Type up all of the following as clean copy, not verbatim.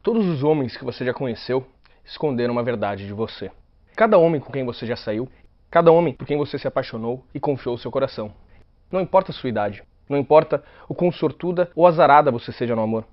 Todos os homens que você já conheceu esconderam uma verdade de você. Cada homem com quem você já saiu, cada homem por quem você se apaixonou e confiou o seu coração. Não importa a sua idade, não importa o quão sortuda ou azarada você seja no amor.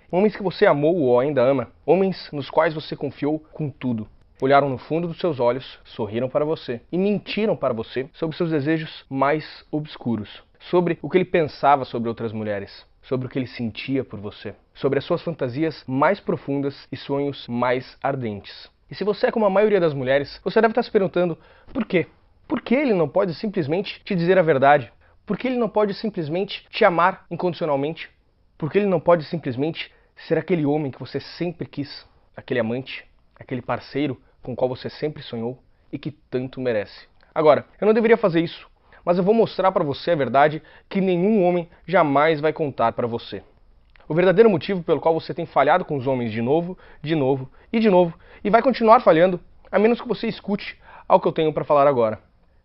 Homens que você amou ou ainda ama, homens nos quais você confiou com tudo. Olharam no fundo dos seus olhos, sorriram para você e mentiram para você sobre seus desejos mais obscuros, sobre o que ele pensava sobre outras mulheres, sobre o que ele sentia por você, sobre as suas fantasias mais profundas e sonhos mais ardentes. E se você é como a maioria das mulheres, você deve estar se perguntando por quê? Por que ele não pode simplesmente te dizer a verdade? Por que ele não pode simplesmente te amar incondicionalmente? Por que ele não pode simplesmente ser aquele homem que você sempre quis, aquele amante, aquele parceiro com o qual você sempre sonhou e que tanto merece? Agora, eu não deveria fazer isso, mas eu vou mostrar para você a verdade que nenhum homem jamais vai contar para você. O verdadeiro motivo pelo qual você tem falhado com os homens de novo e vai continuar falhando, a menos que você escute ao que eu tenho para falar agora.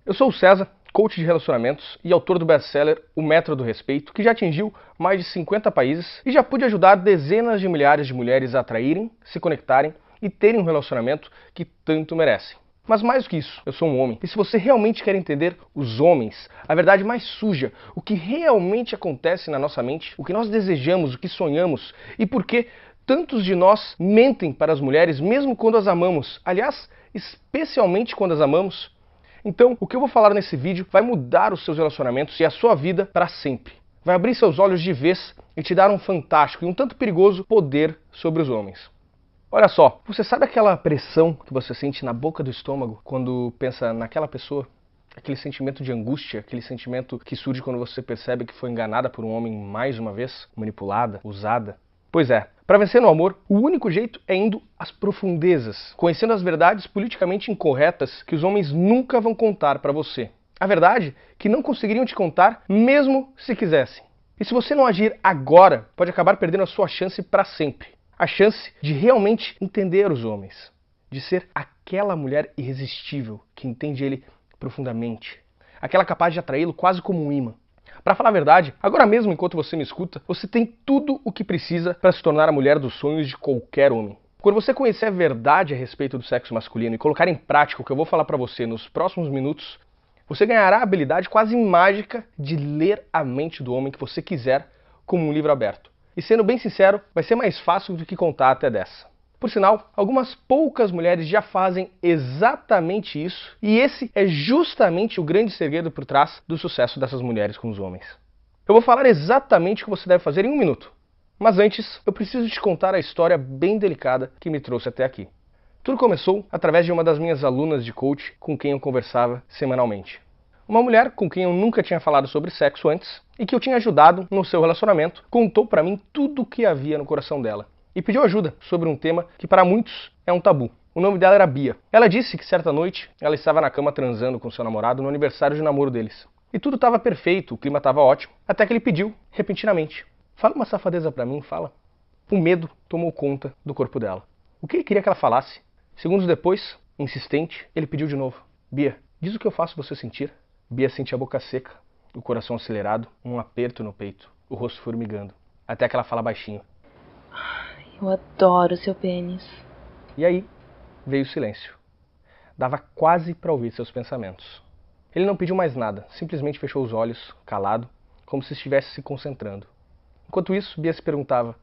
Eu sou o César, coach de relacionamentos e autor do best-seller O Método do Respeito, que já atingiu mais de 50 países e já pude ajudar dezenas de milhares de mulheres a atraírem, se conectarem e terem um relacionamento que tanto merecem. Mas mais do que isso, eu sou um homem. E se você realmente quer entender os homens, a verdade mais suja, o que realmente acontece na nossa mente, o que nós desejamos, o que sonhamos e por que tantos de nós mentem para as mulheres mesmo quando as amamos, aliás, especialmente quando as amamos, então o que eu vou falar nesse vídeo vai mudar os seus relacionamentos e a sua vida para sempre. Vai abrir seus olhos de vez e te dar um fantástico e um tanto perigoso poder sobre os homens. Olha só, você sabe aquela pressão que você sente na boca do estômago quando pensa naquela pessoa? Aquele sentimento de angústia, aquele sentimento que surge quando você percebe que foi enganada por um homem mais uma vez, manipulada, usada? Pois é, para vencer no amor, o único jeito é indo às profundezas, conhecendo as verdades politicamente incorretas que os homens nunca vão contar para você. A verdade que não conseguiriam te contar mesmo se quisessem. E se você não agir agora, pode acabar perdendo a sua chance para sempre. A chance de realmente entender os homens, de ser aquela mulher irresistível que entende ele profundamente, aquela capaz de atraí-lo quase como um imã. Para falar a verdade, agora mesmo enquanto você me escuta, você tem tudo o que precisa para se tornar a mulher dos sonhos de qualquer homem. Quando você conhecer a verdade a respeito do sexo masculino e colocar em prática o que eu vou falar para você nos próximos minutos, você ganhará a habilidade quase mágica de ler a mente do homem que você quiser como um livro aberto. E sendo bem sincero, vai ser mais fácil do que contar até dessa. Por sinal, algumas poucas mulheres já fazem exatamente isso, e esse é justamente o grande segredo por trás do sucesso dessas mulheres com os homens. Eu vou falar exatamente o que você deve fazer em um minuto, mas antes eu preciso te contar a história bem delicada que me trouxe até aqui. Tudo começou através de uma das minhas alunas de coach com quem eu conversava semanalmente. Uma mulher com quem eu nunca tinha falado sobre sexo antes e que eu tinha ajudado no seu relacionamento, contou para mim tudo o que havia no coração dela. E pediu ajuda sobre um tema que para muitos é um tabu. O nome dela era Bia. Ela disse que certa noite ela estava na cama transando com seu namorado no aniversário de namoro deles. E tudo estava perfeito, o clima estava ótimo, até que ele pediu, repentinamente: "Fala uma safadeza para mim, fala." O medo tomou conta do corpo dela. O que ele queria que ela falasse? Segundos depois, insistente, ele pediu de novo: "Bia, diz o que eu faço você sentir." Bia sentia a boca seca, o coração acelerado, um aperto no peito, o rosto formigando, até que ela fala baixinho: "Eu adoro seu pênis." E aí veio o silêncio. Dava quase para ouvir seus pensamentos. Ele não pediu mais nada, simplesmente fechou os olhos, calado, como se estivesse se concentrando. Enquanto isso, Bia se perguntava: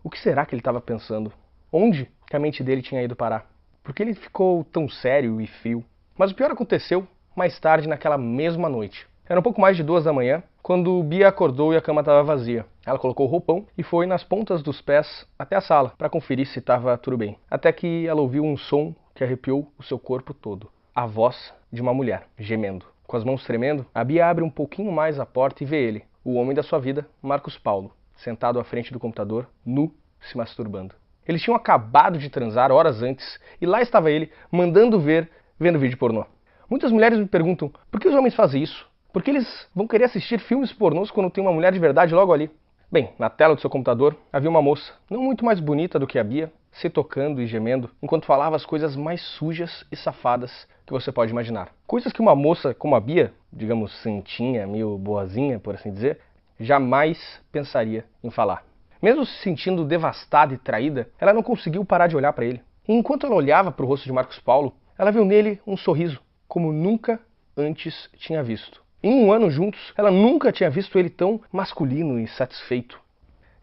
o que será que ele estava pensando? Onde que a mente dele tinha ido parar? Por que ele ficou tão sério e frio? Mas o pior aconteceu mais tarde naquela mesma noite. Era um pouco mais de 2 da manhã, quando Bia acordou e a cama estava vazia. Ela colocou o roupão e foi nas pontas dos pés até a sala para conferir se estava tudo bem. Até que ela ouviu um som que arrepiou o seu corpo todo. A voz de uma mulher, gemendo. Com as mãos tremendo, a Bia abre um pouquinho mais a porta e vê ele, o homem da sua vida, Marcos Paulo, sentado à frente do computador, nu, se masturbando. Eles tinham acabado de transar horas antes e lá estava ele, mandando ver, vendo vídeo pornô. Muitas mulheres me perguntam: por que os homens fazem isso? Por que eles vão querer assistir filmes pornôs quando tem uma mulher de verdade logo ali? Bem, na tela do seu computador havia uma moça, não muito mais bonita do que a Bia, se tocando e gemendo, enquanto falava as coisas mais sujas e safadas que você pode imaginar. Coisas que uma moça como a Bia, digamos santinha, meio boazinha, por assim dizer, jamais pensaria em falar. Mesmo se sentindo devastada e traída, ela não conseguiu parar de olhar para ele. E enquanto ela olhava para o rosto de Marcos Paulo, ela viu nele um sorriso, como nunca antes tinha visto. Em um ano juntos, ela nunca tinha visto ele tão masculino e satisfeito.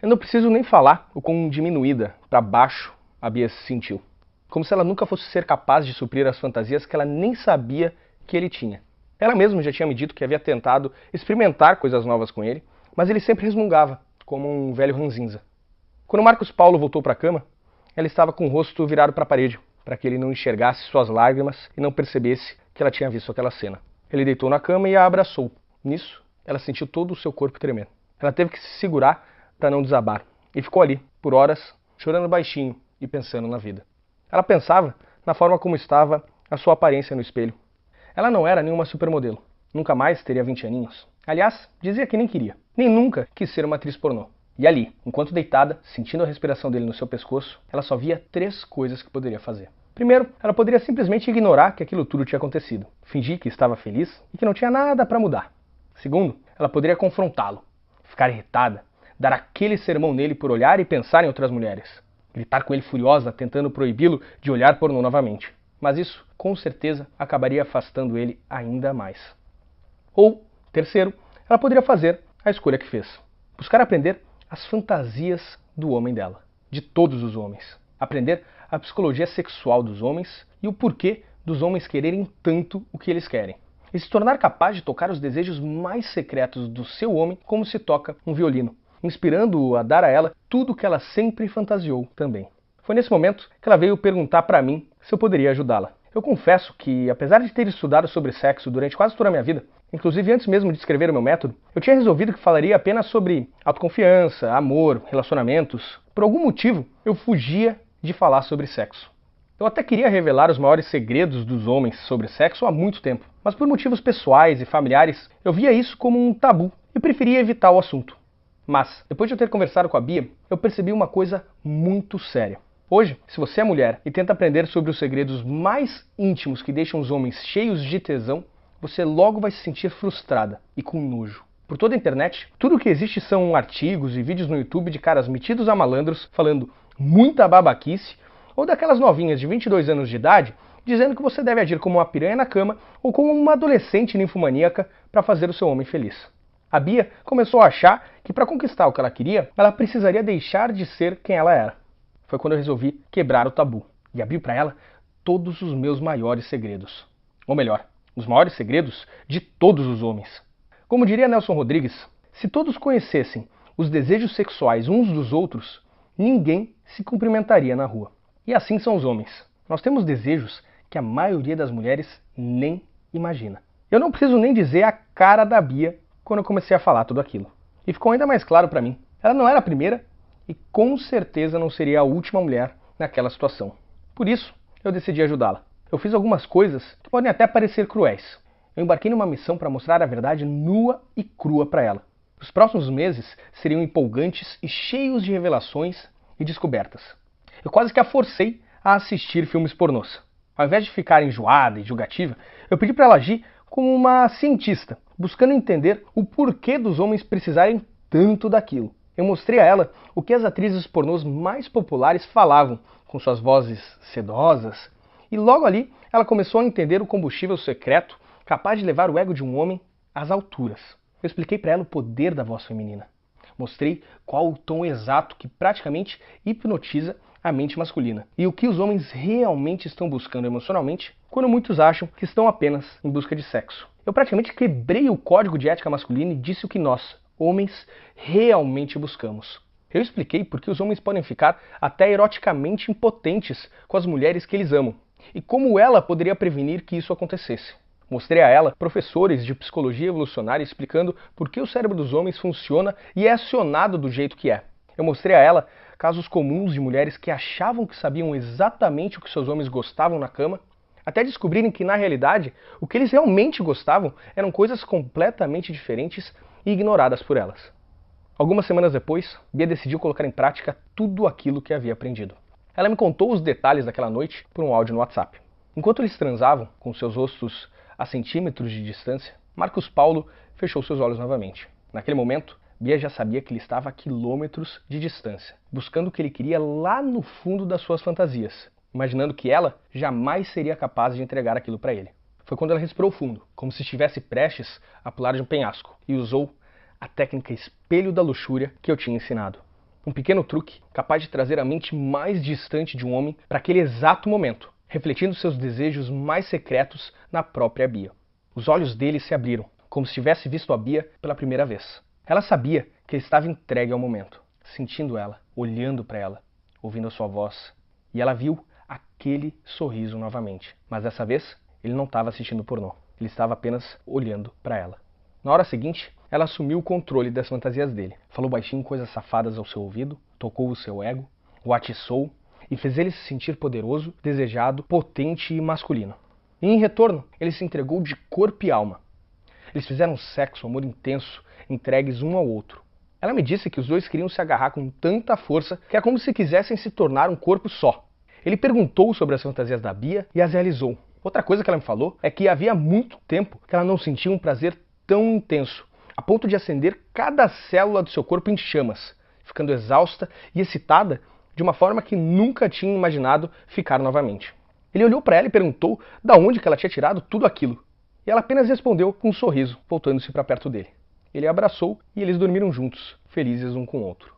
Eu não preciso nem falar o quão diminuída, para baixo, a Bia se sentiu. Como se ela nunca fosse ser capaz de suprir as fantasias que ela nem sabia que ele tinha. Ela mesma já tinha me dito que havia tentado experimentar coisas novas com ele, mas ele sempre resmungava, como um velho ranzinza. Quando Marcos Paulo voltou para a cama, ela estava com o rosto virado para a parede, para que ele não enxergasse suas lágrimas e não percebesse que ela tinha visto aquela cena. Ele deitou na cama e a abraçou. Nisso, ela sentiu todo o seu corpo tremer. Ela teve que se segurar para não desabar, e ficou ali, por horas, chorando baixinho e pensando na vida. Ela pensava na forma como estava a sua aparência no espelho. Ela não era nenhuma supermodelo, nunca mais teria 20 aninhos. Aliás, dizia que nem queria, nem nunca quis ser uma atriz pornô. E ali, enquanto deitada, sentindo a respiração dele no seu pescoço, ela só via 3 coisas que poderia fazer. Primeiro, ela poderia simplesmente ignorar que aquilo tudo tinha acontecido, fingir que estava feliz e que não tinha nada para mudar. Segundo, ela poderia confrontá-lo, ficar irritada, dar aquele sermão nele por olhar e pensar em outras mulheres, gritar com ele furiosa, tentando proibi-lo de olhar pornô novamente. Mas isso, com certeza, acabaria afastando ele ainda mais. Ou, terceiro, ela poderia fazer a escolha que fez. Buscar aprender as fantasias do homem dela, de todos os homens. Aprender a psicologia sexual dos homens e o porquê dos homens quererem tanto o que eles querem. E se tornar capaz de tocar os desejos mais secretos do seu homem como se toca um violino, inspirando-o a dar a ela tudo o que ela sempre fantasiou também. Foi nesse momento que ela veio perguntar para mim se eu poderia ajudá-la. Eu confesso que, apesar de ter estudado sobre sexo durante quase toda a minha vida, inclusive antes mesmo de escrever o meu método, eu tinha resolvido que falaria apenas sobre autoconfiança, amor, relacionamentos. Por algum motivo, eu fugia de falar sobre sexo. Eu até queria revelar os maiores segredos dos homens sobre sexo há muito tempo, mas por motivos pessoais e familiares, eu via isso como um tabu e preferia evitar o assunto. Mas, depois de eu ter conversado com a Bia, eu percebi uma coisa muito séria. Hoje, se você é mulher e tenta aprender sobre os segredos mais íntimos que deixam os homens cheios de tesão, você logo vai se sentir frustrada e com nojo. Por toda a internet, tudo o que existe são artigos e vídeos no YouTube de caras metidos a malandros falando muita babaquice, ou daquelas novinhas de 22 anos de idade dizendo que você deve agir como uma piranha na cama ou como uma adolescente ninfomaníaca para fazer o seu homem feliz. A Bia começou a achar que para conquistar o que ela queria, ela precisaria deixar de ser quem ela era. Foi quando eu resolvi quebrar o tabu e abrir para ela todos os meus maiores segredos. Ou melhor, os maiores segredos de todos os homens. Como diria Nelson Rodrigues, se todos conhecessem os desejos sexuais uns dos outros, ninguém se cumprimentaria na rua. E assim são os homens. Nós temos desejos que a maioria das mulheres nem imagina. Eu não preciso nem dizer a cara da Bia quando eu comecei a falar tudo aquilo. E ficou ainda mais claro para mim. Ela não era a primeira e com certeza não seria a última mulher naquela situação. Por isso, eu decidi ajudá-la. Eu fiz algumas coisas que podem até parecer cruéis. Eu embarquei numa missão para mostrar a verdade nua e crua para ela. Os próximos meses seriam empolgantes e cheios de revelações e descobertas. Eu quase que a forcei a assistir filmes pornôs. Ao invés de ficar enjoada e julgativa, eu pedi para ela agir como uma cientista, buscando entender o porquê dos homens precisarem tanto daquilo. Eu mostrei a ela o que as atrizes pornôs mais populares falavam, com suas vozes sedosas, e logo ali ela começou a entender o combustível secreto capaz de levar o ego de um homem às alturas. Eu expliquei para ela o poder da voz feminina. Mostrei qual o tom exato que praticamente hipnotiza a mente masculina e o que os homens realmente estão buscando emocionalmente quando muitos acham que estão apenas em busca de sexo. Eu praticamente quebrei o código de ética masculina e disse o que nós, homens, realmente buscamos. Eu expliquei por que os homens podem ficar até eroticamente impotentes com as mulheres que eles amam e como ela poderia prevenir que isso acontecesse. Mostrei a ela professores de psicologia evolucionária explicando por que o cérebro dos homens funciona e é acionado do jeito que é. Eu mostrei a ela casos comuns de mulheres que achavam que sabiam exatamente o que seus homens gostavam na cama, até descobrirem que, na realidade, o que eles realmente gostavam eram coisas completamente diferentes e ignoradas por elas. Algumas semanas depois, Bia decidiu colocar em prática tudo aquilo que havia aprendido. Ela me contou os detalhes daquela noite por um áudio no WhatsApp. Enquanto eles transavam, com seus rostos a centímetros de distância, Marcos Paulo fechou seus olhos novamente. Naquele momento, Bia já sabia que ele estava a quilômetros de distância, buscando o que ele queria lá no fundo das suas fantasias, imaginando que ela jamais seria capaz de entregar aquilo para ele. Foi quando ela respirou fundo, como se estivesse prestes a pular de um penhasco, e usou a técnica espelho da luxúria que eu tinha ensinado. Um pequeno truque capaz de trazer a mente mais distante de um homem para aquele exato momento, refletindo seus desejos mais secretos na própria Bia. Os olhos dele se abriram, como se tivesse visto a Bia pela primeira vez. Ela sabia que ele estava entregue ao momento, sentindo ela, olhando para ela, ouvindo a sua voz, e ela viu aquele sorriso novamente. Mas dessa vez, ele não estava assistindo pornô, ele estava apenas olhando para ela. Na hora seguinte, ela assumiu o controle das fantasias dele, falou baixinho coisas safadas ao seu ouvido, tocou o seu ego, o atiçou e fez ele se sentir poderoso, desejado, potente e masculino. E em retorno, ele se entregou de corpo e alma. Eles fizeram sexo, amor intenso, entregues um ao outro. Ela me disse que os dois queriam se agarrar com tanta força que é como se quisessem se tornar um corpo só. Ele perguntou sobre as fantasias da Bia e as realizou. Outra coisa que ela me falou é que havia muito tempo que ela não sentia um prazer tão intenso, a ponto de acender cada célula do seu corpo em chamas, ficando exausta e excitada de uma forma que nunca tinha imaginado ficar novamente. Ele olhou para ela e perguntou de onde que ela tinha tirado tudo aquilo. E ela apenas respondeu com um sorriso, voltando-se para perto dele. Ele a abraçou e eles dormiram juntos, felizes um com o outro.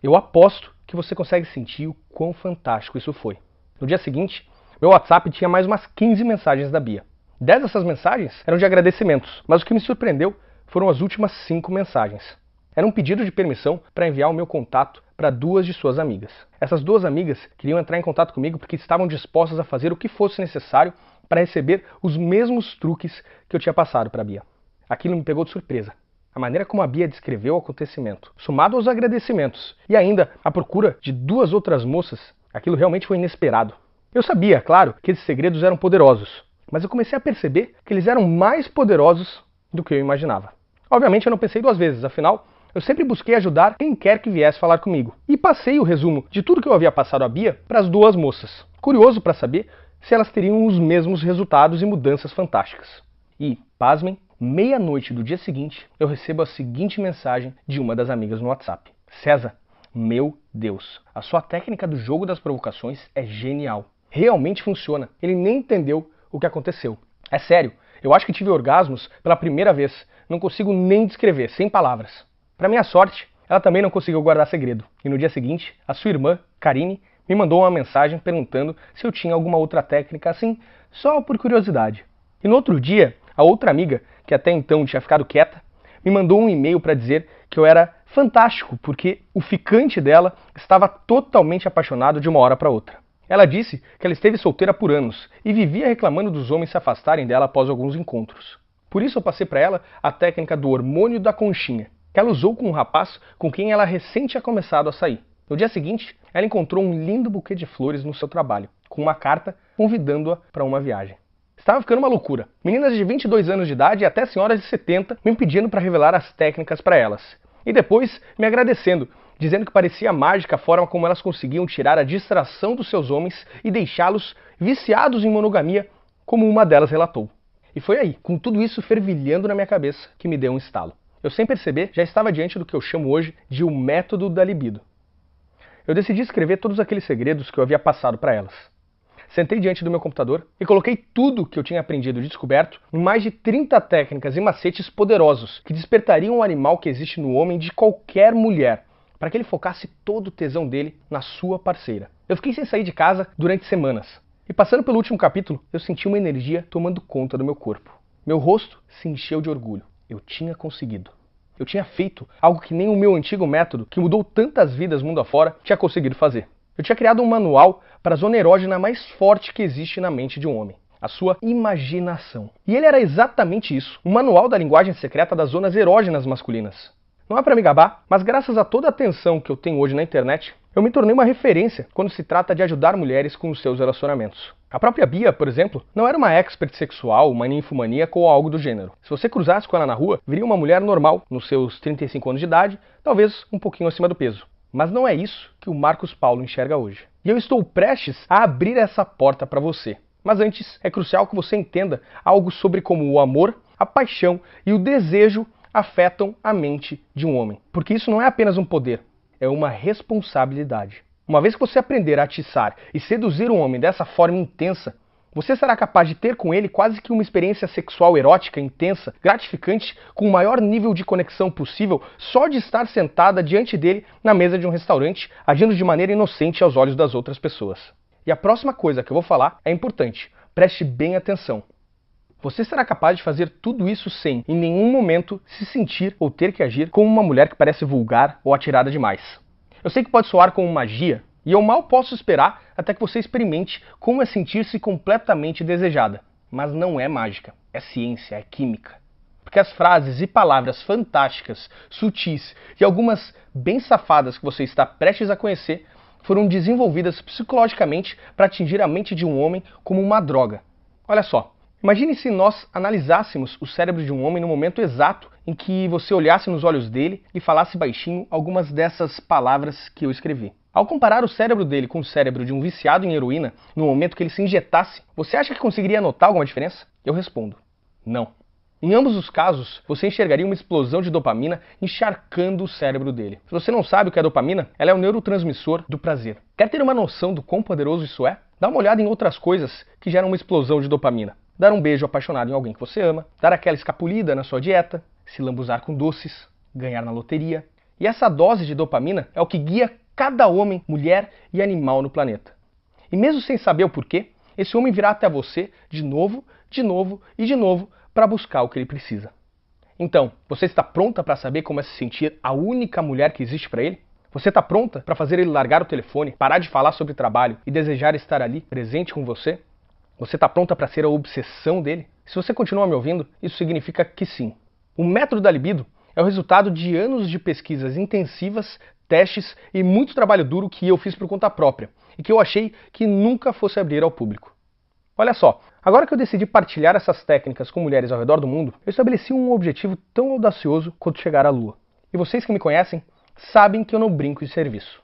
Eu aposto que você consegue sentir o quão fantástico isso foi. No dia seguinte, meu WhatsApp tinha mais umas 15 mensagens da Bia. 10 dessas mensagens eram de agradecimentos, mas o que me surpreendeu foram as últimas 5 mensagens. Era um pedido de permissão para enviar o meu contato para 2 de suas amigas. Essas 2 amigas queriam entrar em contato comigo porque estavam dispostas a fazer o que fosse necessário para receber os mesmos truques que eu tinha passado para a Bia. Aquilo me pegou de surpresa. A maneira como a Bia descreveu o acontecimento, somado aos agradecimentos e ainda a procura de 2 outras moças, aquilo realmente foi inesperado. Eu sabia, claro, que esses segredos eram poderosos, mas eu comecei a perceber que eles eram mais poderosos do que eu imaginava. Obviamente eu não pensei 2 vezes, afinal, eu sempre busquei ajudar quem quer que viesse falar comigo. E passei o resumo de tudo que eu havia passado a Bia para as 2 moças, curioso para saber se elas teriam os mesmos resultados e mudanças fantásticas. E, pasmem, meia-noite do dia seguinte, eu recebo a seguinte mensagem de uma das amigas no WhatsApp. César, meu Deus, a sua técnica do jogo das provocações é genial. Realmente funciona. Ele nem entendeu o que aconteceu. É sério, eu acho que tive orgasmos pela primeira vez. Não consigo nem descrever, sem palavras. Para minha sorte, ela também não conseguiu guardar segredo. E no dia seguinte, a sua irmã, Karine, me mandou uma mensagem perguntando se eu tinha alguma outra técnica assim, só por curiosidade. E no outro dia, a outra amiga, que até então tinha ficado quieta, me mandou um e-mail para dizer que eu era fantástico, porque o ficante dela estava totalmente apaixonado de uma hora para outra. Ela disse que ela esteve solteira por anos e vivia reclamando dos homens se afastarem dela após alguns encontros. Por isso eu passei para ela a técnica do hormônio da conchinha, que ela usou com um rapaz com quem ela recém tinha começado a sair. No dia seguinte, ela encontrou um lindo buquê de flores no seu trabalho, com uma carta convidando-a para uma viagem. Estava ficando uma loucura. Meninas de 22 anos de idade e até senhoras de 70 me pedindo para revelar as técnicas para elas. E depois me agradecendo, dizendo que parecia mágica a forma como elas conseguiam tirar a distração dos seus homens e deixá-los viciados em monogamia, como uma delas relatou. E foi aí, com tudo isso fervilhando na minha cabeça, que me deu um estalo. Eu, sem perceber, já estava diante do que eu chamo hoje de o método da libido. Eu decidi escrever todos aqueles segredos que eu havia passado para elas. Sentei diante do meu computador e coloquei tudo que eu tinha aprendido e descoberto em mais de 30 técnicas e macetes poderosos que despertariam o animal que existe no homem de qualquer mulher, para que ele focasse todo o tesão dele na sua parceira. Eu fiquei sem sair de casa durante semanas. E passando pelo último capítulo, eu senti uma energia tomando conta do meu corpo. Meu rosto se encheu de orgulho. Eu tinha conseguido. Eu tinha feito algo que nem o meu antigo método, que mudou tantas vidas mundo afora, tinha conseguido fazer. Eu tinha criado um manual para a zona erógena mais forte que existe na mente de um homem. A sua imaginação. E ele era exatamente isso. Um manual da linguagem secreta das zonas erógenas masculinas. Não é para me gabar, mas graças a toda a atenção que eu tenho hoje na internet, eu me tornei uma referência quando se trata de ajudar mulheres com os seus relacionamentos. A própria Bia, por exemplo, não era uma expert sexual, uma ninfomaníaca ou algo do gênero. Se você cruzasse com ela na rua, viria uma mulher normal, nos seus 35 anos de idade, talvez um pouquinho acima do peso. Mas não é isso que o Marcos Paulo enxerga hoje. E eu estou prestes a abrir essa porta para você. Mas antes, é crucial que você entenda algo sobre como o amor, a paixão e o desejo afetam a mente de um homem. Porque isso não é apenas um poder, é uma responsabilidade. Uma vez que você aprender a atiçar e seduzir um homem dessa forma intensa, você será capaz de ter com ele quase que uma experiência sexual erótica intensa, gratificante, com o maior nível de conexão possível, só de estar sentada diante dele na mesa de um restaurante, agindo de maneira inocente aos olhos das outras pessoas. E a próxima coisa que eu vou falar é importante. Preste bem atenção. Você será capaz de fazer tudo isso sem, em nenhum momento, se sentir ou ter que agir como uma mulher que parece vulgar ou atirada demais. Eu sei que pode soar como magia, e eu mal posso esperar até que você experimente como é sentir-se completamente desejada. Mas não é mágica, é ciência, é química. Porque as frases e palavras fantásticas, sutis e algumas bem safadas que você está prestes a conhecer foram desenvolvidas psicologicamente para atingir a mente de um homem como uma droga. Olha só, imagine se nós analisássemos o cérebro de um homem no momento exato em que você olhasse nos olhos dele e falasse baixinho algumas dessas palavras que eu escrevi. Ao comparar o cérebro dele com o cérebro de um viciado em heroína, no momento que ele se injetasse, você acha que conseguiria notar alguma diferença? Eu respondo, não. Em ambos os casos, você enxergaria uma explosão de dopamina encharcando o cérebro dele. Se você não sabe o que é dopamina, ela é o neurotransmissor do prazer. Quer ter uma noção do quão poderoso isso é? Dá uma olhada em outras coisas que geram uma explosão de dopamina. Dar um beijo apaixonado em alguém que você ama, dar aquela escapulida na sua dieta, se lambuzar com doces, ganhar na loteria. E essa dose de dopamina é o que guia cada homem, mulher e animal no planeta. E mesmo sem saber o porquê, esse homem virá até você de novo e de novo para buscar o que ele precisa. Então, você está pronta para saber como é se sentir a única mulher que existe para ele? Você está pronta para fazer ele largar o telefone, parar de falar sobre trabalho e desejar estar ali, presente com você? Você está pronta para ser a obsessão dele? Se você continua me ouvindo, isso significa que sim. O método da libido é o resultado de anos de pesquisas intensivas, testes e muito trabalho duro que eu fiz por conta própria e que eu achei que nunca fosse abrir ao público. Olha só, agora que eu decidi partilhar essas técnicas com mulheres ao redor do mundo, eu estabeleci um objetivo tão audacioso quanto chegar à Lua. E vocês que me conhecem sabem que eu não brinco em serviço.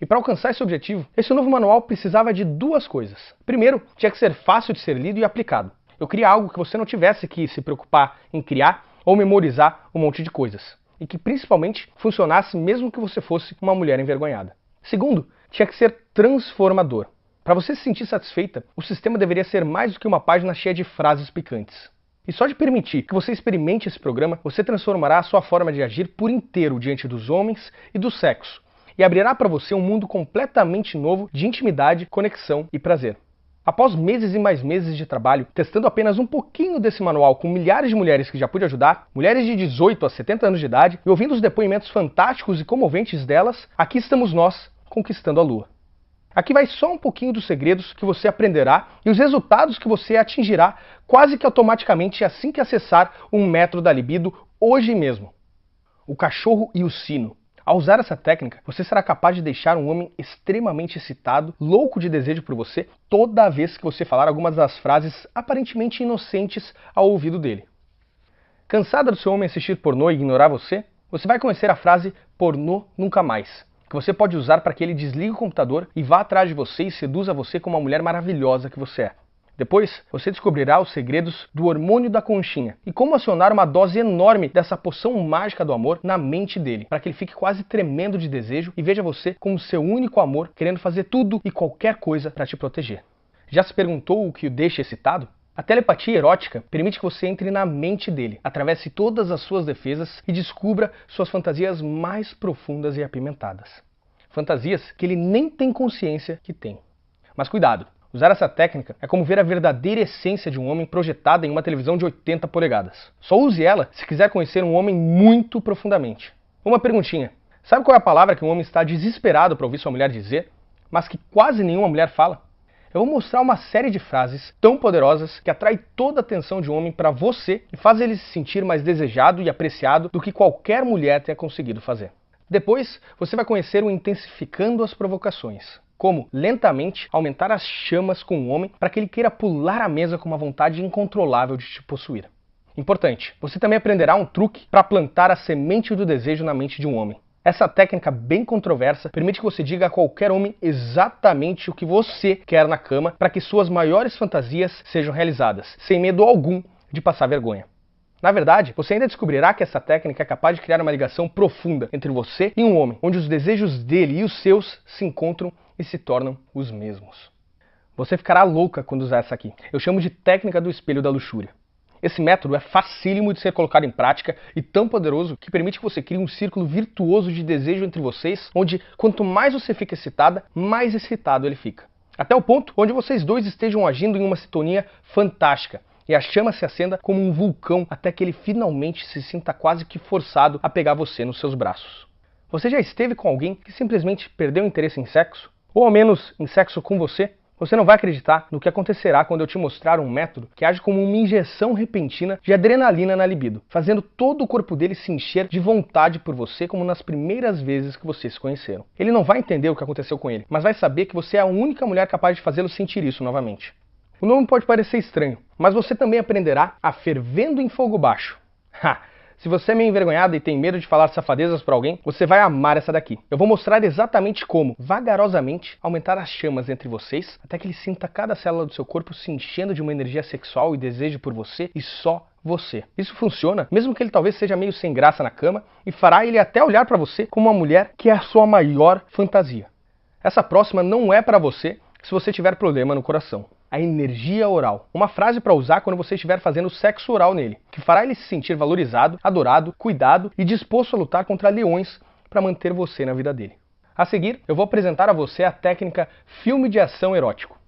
E para alcançar esse objetivo, esse novo manual precisava de duas coisas. Primeiro, tinha que ser fácil de ser lido e aplicado. Eu queria algo que você não tivesse que se preocupar em criar ou memorizar um monte de coisas. E que principalmente funcionasse mesmo que você fosse uma mulher envergonhada. Segundo, tinha que ser transformador. Para você se sentir satisfeita, o sistema deveria ser mais do que uma página cheia de frases picantes. E só de permitir que você experimente esse programa, você transformará a sua forma de agir por inteiro diante dos homens e do sexo. E abrirá para você um mundo completamente novo de intimidade, conexão e prazer. Após meses e mais meses de trabalho, testando apenas um pouquinho desse manual com milhares de mulheres que já pude ajudar, mulheres de 18 a 70 anos de idade, e ouvindo os depoimentos fantásticos e comoventes delas, aqui estamos nós, conquistando a Lua. Aqui vai só um pouquinho dos segredos que você aprenderá e os resultados que você atingirá quase que automaticamente assim que acessar um método da libido hoje mesmo. O cachorro e o sino. Ao usar essa técnica, você será capaz de deixar um homem extremamente excitado, louco de desejo por você, toda vez que você falar algumas das frases aparentemente inocentes ao ouvido dele. Cansada do seu homem assistir pornô e ignorar você? Você vai conhecer a frase pornô nunca mais, que você pode usar para que ele desligue o computador e vá atrás de você e seduza você como a mulher maravilhosa que você é. Depois, você descobrirá os segredos do hormônio da conchinha e como acionar uma dose enorme dessa poção mágica do amor na mente dele, para que ele fique quase tremendo de desejo e veja você como seu único amor, querendo fazer tudo e qualquer coisa para te proteger. Já se perguntou o que o deixa excitado? A telepatia erótica permite que você entre na mente dele, atravesse todas as suas defesas e descubra suas fantasias mais profundas e apimentadas. Fantasias que ele nem tem consciência que tem. Mas cuidado! Usar essa técnica é como ver a verdadeira essência de um homem projetada em uma televisão de 80 polegadas. Só use ela se quiser conhecer um homem muito profundamente. Uma perguntinha. Sabe qual é a palavra que um homem está desesperado para ouvir sua mulher dizer, mas que quase nenhuma mulher fala? Eu vou mostrar uma série de frases tão poderosas que atrai toda a atenção de um homem para você e faz ele se sentir mais desejado e apreciado do que qualquer mulher tenha conseguido fazer. Depois, você vai conhecer o intensificando as provocações. Como, lentamente, aumentar as chamas com o homem para que ele queira pular a mesa com uma vontade incontrolável de te possuir. Importante, você também aprenderá um truque para plantar a semente do desejo na mente de um homem. Essa técnica bem controversa permite que você diga a qualquer homem exatamente o que você quer na cama para que suas maiores fantasias sejam realizadas, sem medo algum de passar vergonha. Na verdade, você ainda descobrirá que essa técnica é capaz de criar uma ligação profunda entre você e um homem, onde os desejos dele e os seus se encontram e se tornam os mesmos. Você ficará louca quando usar essa aqui. Eu chamo de técnica do espelho da luxúria. Esse método é facílimo de ser colocado em prática e tão poderoso que permite que você crie um círculo virtuoso de desejo entre vocês, onde quanto mais você fica excitada, mais excitado ele fica. Até o ponto onde vocês dois estejam agindo em uma sintonia fantástica e a chama se acenda como um vulcão até que ele finalmente se sinta quase que forçado a pegar você nos seus braços. Você já esteve com alguém que simplesmente perdeu interesse em sexo? Ou ao menos em sexo com você? Você não vai acreditar no que acontecerá quando eu te mostrar um método que age como uma injeção repentina de adrenalina na libido, fazendo todo o corpo dele se encher de vontade por você como nas primeiras vezes que vocês se conheceram. Ele não vai entender o que aconteceu com ele, mas vai saber que você é a única mulher capaz de fazê-lo sentir isso novamente. O nome pode parecer estranho, mas você também aprenderá a fervendo em fogo baixo. Se você é meio envergonhada e tem medo de falar safadezas para alguém, você vai amar essa daqui. Eu vou mostrar exatamente como, vagarosamente, aumentar as chamas entre vocês, até que ele sinta cada célula do seu corpo se enchendo de uma energia sexual e desejo por você e só você. Isso funciona, mesmo que ele talvez seja meio sem graça na cama, e fará ele até olhar para você como uma mulher que é a sua maior fantasia. Essa próxima não é para você se você tiver problema no coração. A energia oral. Uma frase para usar quando você estiver fazendo sexo oral nele, que fará ele se sentir valorizado, adorado, cuidado e disposto a lutar contra leões para manter você na vida dele. A seguir, eu vou apresentar a você a técnica filme de ação erótico.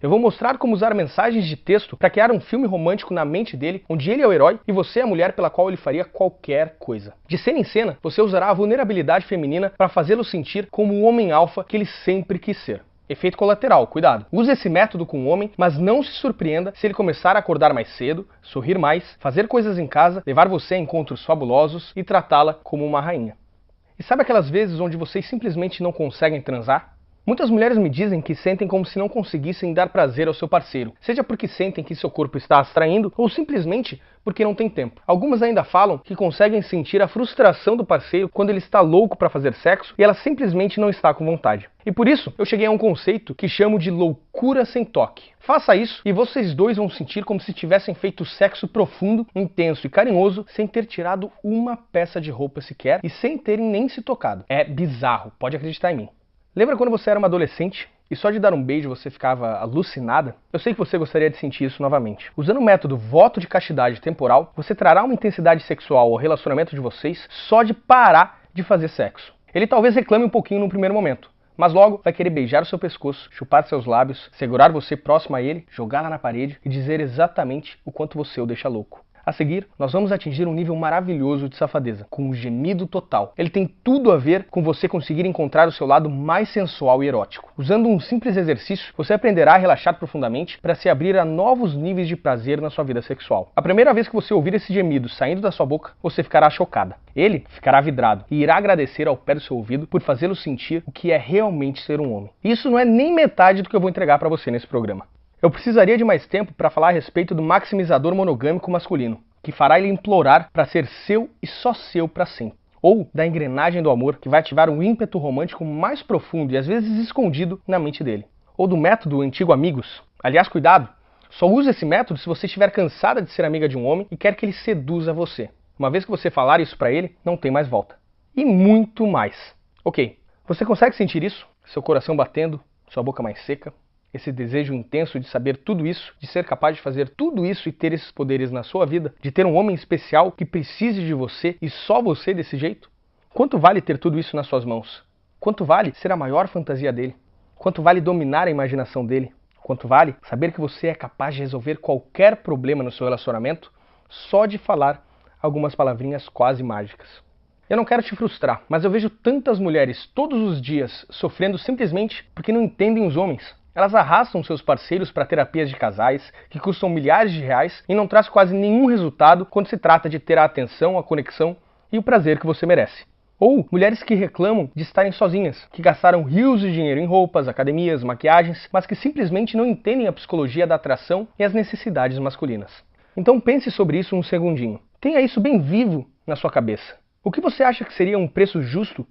Eu vou mostrar como usar mensagens de texto para criar um filme romântico na mente dele, onde ele é o herói e você é a mulher pela qual ele faria qualquer coisa. De cena em cena, você usará a vulnerabilidade feminina para fazê-lo sentir como o homem alfa que ele sempre quis ser. Efeito colateral, cuidado. Use esse método com o homem, mas não se surpreenda se ele começar a acordar mais cedo, sorrir mais, fazer coisas em casa, levar você a encontros fabulosos e tratá-la como uma rainha. E sabe aquelas vezes onde vocês simplesmente não conseguem transar? Muitas mulheres me dizem que sentem como se não conseguissem dar prazer ao seu parceiro, seja porque sentem que seu corpo está as traindo ou simplesmente porque não tem tempo. Algumas ainda falam que conseguem sentir a frustração do parceiro quando ele está louco para fazer sexo e ela simplesmente não está com vontade. E por isso eu cheguei a um conceito que chamo de loucura sem toque. Faça isso e vocês dois vão sentir como se tivessem feito sexo profundo, intenso e carinhoso sem ter tirado uma peça de roupa sequer e sem terem nem se tocado. É bizarro, pode acreditar em mim. Lembra quando você era uma adolescente e só de dar um beijo você ficava alucinada? Eu sei que você gostaria de sentir isso novamente. Usando o método voto de castidade temporal, você trará uma intensidade sexual ao relacionamento de vocês só de parar de fazer sexo. Ele talvez reclame um pouquinho no primeiro momento, mas logo vai querer beijar o seu pescoço, chupar seus lábios, segurar você próximo a ele, jogá-la na parede e dizer exatamente o quanto você o deixa louco. A seguir, nós vamos atingir um nível maravilhoso de safadeza, com um gemido total. Ele tem tudo a ver com você conseguir encontrar o seu lado mais sensual e erótico. Usando um simples exercício, você aprenderá a relaxar profundamente para se abrir a novos níveis de prazer na sua vida sexual. A primeira vez que você ouvir esse gemido saindo da sua boca, você ficará chocada. Ele ficará vidrado e irá agradecer ao pé do seu ouvido por fazê-lo sentir o que é realmente ser um homem. Isso não é nem metade do que eu vou entregar para você nesse programa. Eu precisaria de mais tempo para falar a respeito do maximizador monogâmico masculino, que fará ele implorar para ser seu e só seu para sempre. Ou da engrenagem do amor, que vai ativar um ímpeto romântico mais profundo e às vezes escondido na mente dele. Ou do método antigo amigos. Aliás, cuidado, só use esse método se você estiver cansada de ser amiga de um homem e quer que ele seduza você. Uma vez que você falar isso para ele, não tem mais volta. E muito mais. Ok, você consegue sentir isso? Seu coração batendo, sua boca mais seca? Esse desejo intenso de saber tudo isso, de ser capaz de fazer tudo isso e ter esses poderes na sua vida, de ter um homem especial que precise de você e só você desse jeito? Quanto vale ter tudo isso nas suas mãos? Quanto vale ser a maior fantasia dele? Quanto vale dominar a imaginação dele? Quanto vale saber que você é capaz de resolver qualquer problema no seu relacionamento só de falar algumas palavrinhas quase mágicas? Eu não quero te frustrar, mas eu vejo tantas mulheres todos os dias sofrendo simplesmente porque não entendem os homens. Elas arrastam seus parceiros para terapias de casais, que custam milhares de reais e não traz quase nenhum resultado quando se trata de ter a atenção, a conexão e o prazer que você merece. Ou mulheres que reclamam de estarem sozinhas, que gastaram rios de dinheiro em roupas, academias, maquiagens, mas que simplesmente não entendem a psicologia da atração e as necessidades masculinas. Então pense sobre isso um segundinho. Tenha isso bem vivo na sua cabeça. O que você acha que seria um preço justo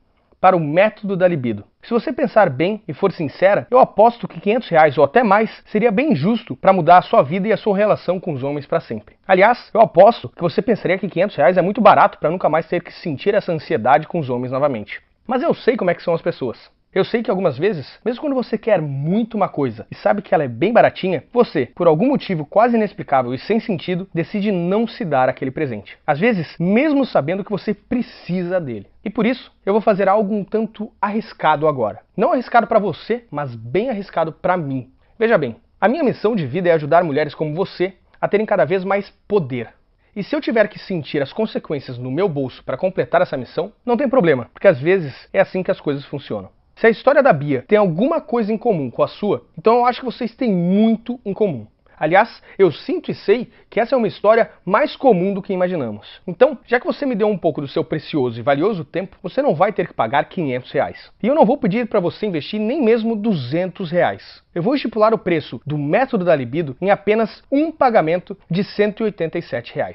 para o método da libido. Se você pensar bem e for sincera, eu aposto que R$500 ou até mais seria bem justo para mudar a sua vida e a sua relação com os homens para sempre. Aliás, eu aposto que você pensaria que R$500 é muito barato para nunca mais ter que sentir essa ansiedade com os homens novamente. Mas eu sei como é que são as pessoas. Eu sei que algumas vezes, mesmo quando você quer muito uma coisa e sabe que ela é bem baratinha, você, por algum motivo quase inexplicável e sem sentido, decide não se dar aquele presente. Às vezes, mesmo sabendo que você precisa dele. E por isso, eu vou fazer algo um tanto arriscado agora. Não arriscado para você, mas bem arriscado para mim. Veja bem, a minha missão de vida é ajudar mulheres como você a terem cada vez mais poder. E se eu tiver que sentir as consequências no meu bolso para completar essa missão, não tem problema, porque às vezes é assim que as coisas funcionam. Se a história da Bia tem alguma coisa em comum com a sua, então eu acho que vocês têm muito em comum. Aliás, eu sinto e sei que essa é uma história mais comum do que imaginamos. Então, já que você me deu um pouco do seu precioso e valioso tempo, você não vai ter que pagar R$500. E eu não vou pedir para você investir nem mesmo R$200. Eu vou estipular o preço do método da libido em apenas um pagamento de R$187.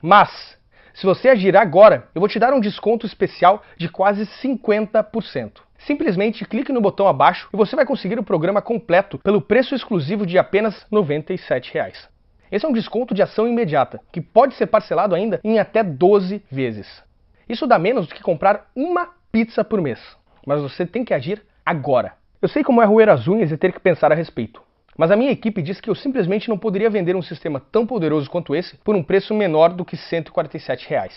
Mas, se você agir agora, eu vou te dar um desconto especial de quase 50%. Simplesmente clique no botão abaixo e você vai conseguir o programa completo pelo preço exclusivo de apenas R$97. Esse é um desconto de ação imediata, que pode ser parcelado ainda em até 12 vezes. Isso dá menos do que comprar uma pizza por mês, mas você tem que agir agora. Eu sei como é roer as unhas e ter que pensar a respeito, mas a minha equipe disse que eu simplesmente não poderia vender um sistema tão poderoso quanto esse por um preço menor do que R$147.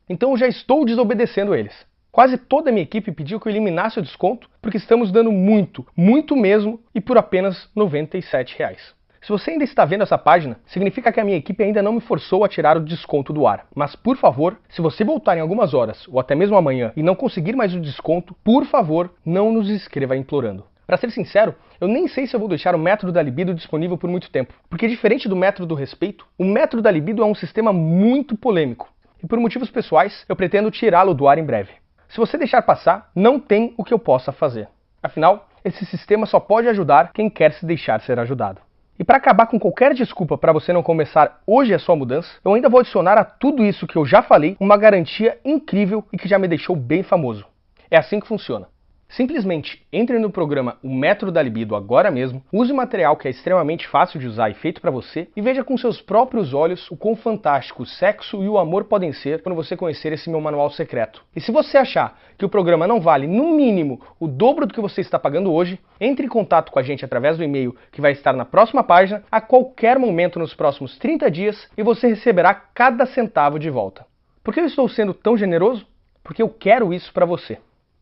Então eu já estou desobedecendo eles. Quase toda a minha equipe pediu que eu eliminasse o desconto, porque estamos dando muito, muito mesmo, e por apenas R$97. Se você ainda está vendo essa página, significa que a minha equipe ainda não me forçou a tirar o desconto do ar. Mas, por favor, se você voltar em algumas horas, ou até mesmo amanhã, e não conseguir mais o desconto, por favor, não nos escreva implorando. Para ser sincero, eu nem sei se eu vou deixar o método da libido disponível por muito tempo, porque diferente do método do respeito, o método da libido é um sistema muito polêmico, e por motivos pessoais, eu pretendo tirá-lo do ar em breve. Se você deixar passar, não tem o que eu possa fazer. Afinal, esse sistema só pode ajudar quem quer se deixar ser ajudado. E para acabar com qualquer desculpa para você não começar hoje a sua mudança, eu ainda vou adicionar a tudo isso que eu já falei uma garantia incrível e que já me deixou bem famoso. É assim que funciona. Simplesmente entre no programa O Método da Libido agora mesmo, use o material que é extremamente fácil de usar e feito para você e veja com seus próprios olhos o quão fantástico o sexo e o amor podem ser quando você conhecer esse meu manual secreto. E se você achar que o programa não vale no mínimo o dobro do que você está pagando hoje, entre em contato com a gente através do e-mail que vai estar na próxima página a qualquer momento nos próximos 30 dias e você receberá cada centavo de volta. Por que eu estou sendo tão generoso? Porque eu quero isso para você.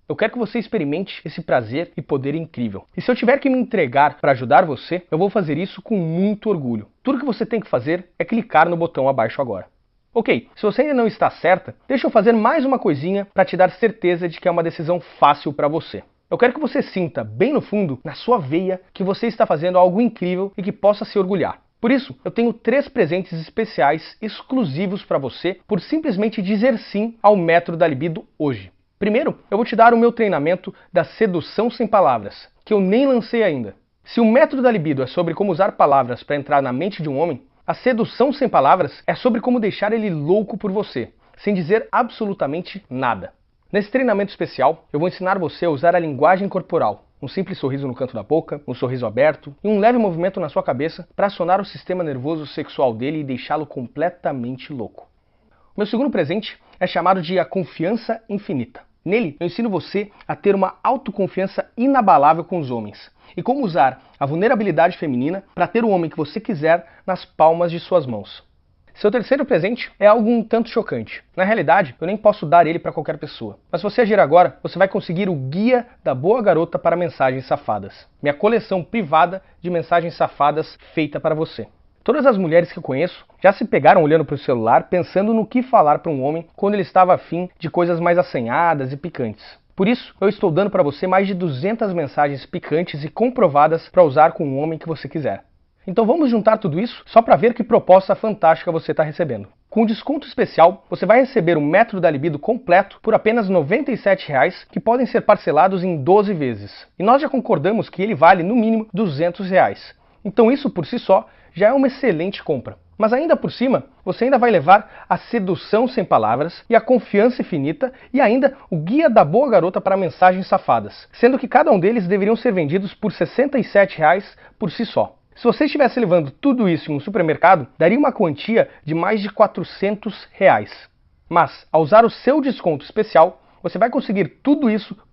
Eu quero que você experimente esse prazer e poder incrível. E se eu tiver que me entregar para ajudar você, eu vou fazer isso com muito orgulho. Tudo que você tem que fazer é clicar no botão abaixo agora. Ok, se você ainda não está certa, deixa eu fazer mais uma coisinha para te dar certeza de que é uma decisão fácil para você. Eu quero que você sinta, bem no fundo, na sua veia, que você está fazendo algo incrível e que possa se orgulhar. Por isso, eu tenho 3 presentes especiais exclusivos para você por simplesmente dizer sim ao método da libido hoje. Primeiro, eu vou te dar o meu treinamento da sedução sem palavras, que eu nem lancei ainda. Se o método da libido é sobre como usar palavras para entrar na mente de um homem, a sedução sem palavras é sobre como deixar ele louco por você, sem dizer absolutamente nada. Nesse treinamento especial, eu vou ensinar você a usar a linguagem corporal, um simples sorriso no canto da boca, um sorriso aberto e um leve movimento na sua cabeça para acionar o sistema nervoso sexual dele e deixá-lo completamente louco. Meu segundo presente é chamado de a confiança infinita. Nele, eu ensino você a ter uma autoconfiança inabalável com os homens e como usar a vulnerabilidade feminina para ter o homem que você quiser nas palmas de suas mãos. Seu terceiro presente é algo um tanto chocante. Na realidade, eu nem posso dar ele para qualquer pessoa. Mas se você agir agora, você vai conseguir o Guia da Boa Garota para Mensagens Safadas. Minha coleção privada de mensagens safadas feita para você. Todas as mulheres que eu conheço já se pegaram olhando para o celular pensando no que falar para um homem quando ele estava afim de coisas mais assanhadas e picantes. Por isso, eu estou dando para você mais de 200 mensagens picantes e comprovadas para usar com um homem que você quiser. Então vamos juntar tudo isso só para ver que proposta fantástica você está recebendo. Com desconto especial, você vai receber o método da libido completo por apenas R$ 97, que podem ser parcelados em 12 vezes. E nós já concordamos que ele vale no mínimo R$ 200. Então isso por si só já é uma excelente compra. Mas ainda por cima, você ainda vai levar a sedução sem palavras e a confiança infinita e ainda o guia da boa garota para mensagens safadas, sendo que cada um deles deveriam ser vendidos por R$ 67,00 por si só. Se você estivesse levando tudo isso em um supermercado, daria uma quantia de mais de R$ 400,00. Mas, ao usar o seu desconto especial, você vai conseguir tudo isso por